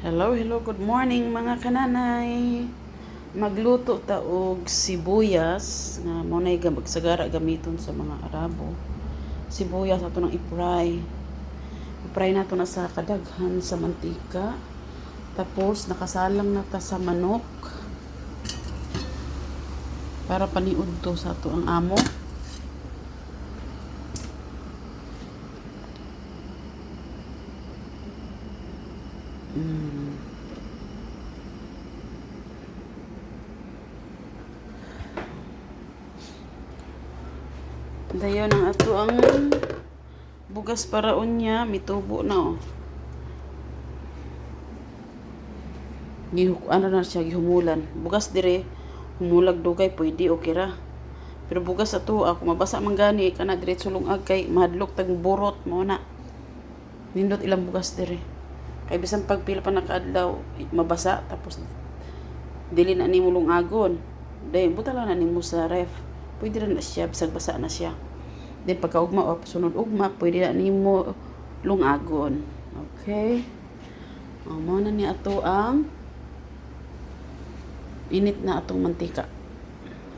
Hello, hello, good morning mga kananay. Magluto ta og sibuyas nga mo nay magsagara gamiton sa mga Arabo. Sibuyas ato nang i-fry. I-fry nato na sa kadaghan sa mantika. Tapos nakasalang na ta sa manok para paniud to sa ato ang amo. Dayon ang ato ang bugas para unya mitubo na oh. Ano na siya gihumulan. Bugas dire humulag dugay pwede okay ra. Pero bugas ato ako mabasa man gani kana diretso lungag kay mahadlok tag burot mo na. Nindot ilang bugas dire. Kay bisan pagpila pa nakaadlaw mabasa tapos dili na nimo lungagon. Dahil buta lang na nimo sa ref. Pwede rin na siya bisag basa na siya. Then pagka ugma o sunod ugma pwede na nimo lungagon. Okay? Mo na ni ato ang init na atong mantika.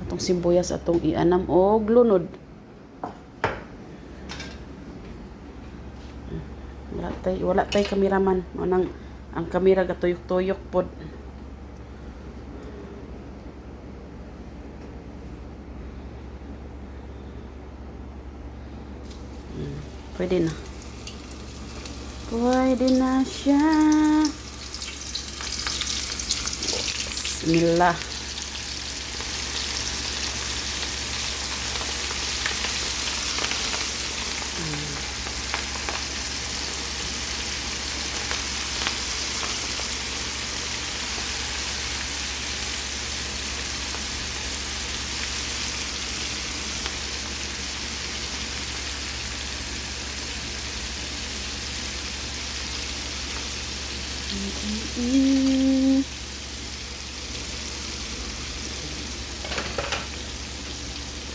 Atong sibuyas atong ianam og lunod. Wala tay kameraman. Manang ang kamera gatuyok-tuyok pod. Pwede na. Pwede na siya. Bismillah.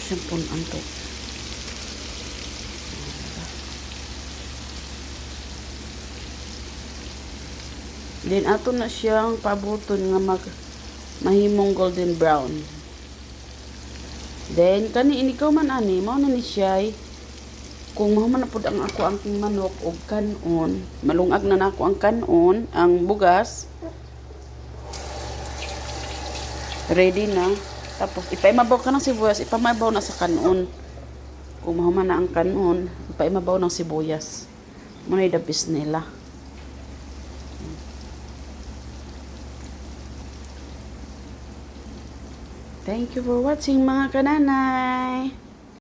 Sampun anto. Then ato na siyang pabuton nga mahimong golden brown. Then kani inikaw man ani mao na ni siya kung mao man pud ang ako ang manok og kanon, malungag na nako ang kanon, ang bugas. Ready na. Tapos ipaimabaw ka ng sibuyas, ipamabaw na sa kanon. Kung mao man na ang kanon, ipaimabaw ng sibuyas. Muna idabis nila. Thank you for watching mga kananay.